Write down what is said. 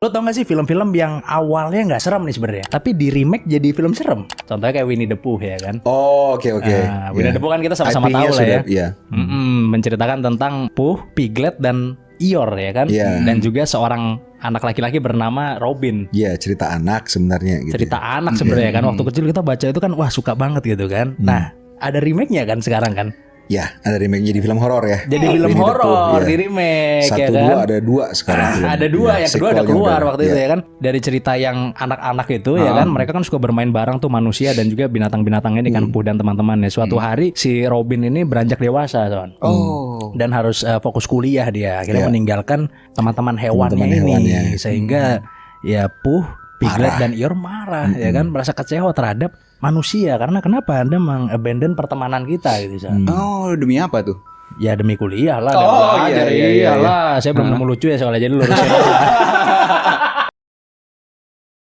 Lo tau gak sih film-film yang awalnya nggak serem nih sebenarnya, tapi di remake jadi film serem. Contohnya kayak Winnie the Pooh ya kan. Oh oke. Winnie the Pooh kan kita sama-sama tahu lah ya. Iya. Menceritakan tentang Pooh, Piglet dan Eeyore ya kan. Dan juga seorang anak laki-laki bernama Robin. Iya, cerita anak sebenarnya gitu. Cerita anak sebenarnya kan. Waktu kecil kita baca itu kan wah suka banget gitu kan. Nah, ada remake-nya kan sekarang kan. Ya, ada remake jadi film horor ya. Jadi film horor di remake ya kan. Dua ada dua sekarang. Ada dua, yang kedua udah keluar waktu itu ya kan. Dari cerita yang anak-anak itu ya kan, mereka kan suka bermain bareng tuh manusia dan juga binatang-binatang ini kan, Pooh dan teman-temannya. Suatu hari si Robin ini beranjak dewasa, Son. Dan harus fokus kuliah dia. Akhirnya meninggalkan teman-teman hewannya ini. Sehingga ya Pooh, Piglet dan Eeyore marah ya kan, merasa kecewa terhadap manusia karena kenapa Anda mengabandon pertemanan kita gitu Son. Oh, demi apa tuh? Ya demi kuliah lah. Oh iya. Iyalah, saya belum nemu lucu ya soalnya, jadi lurusin aja.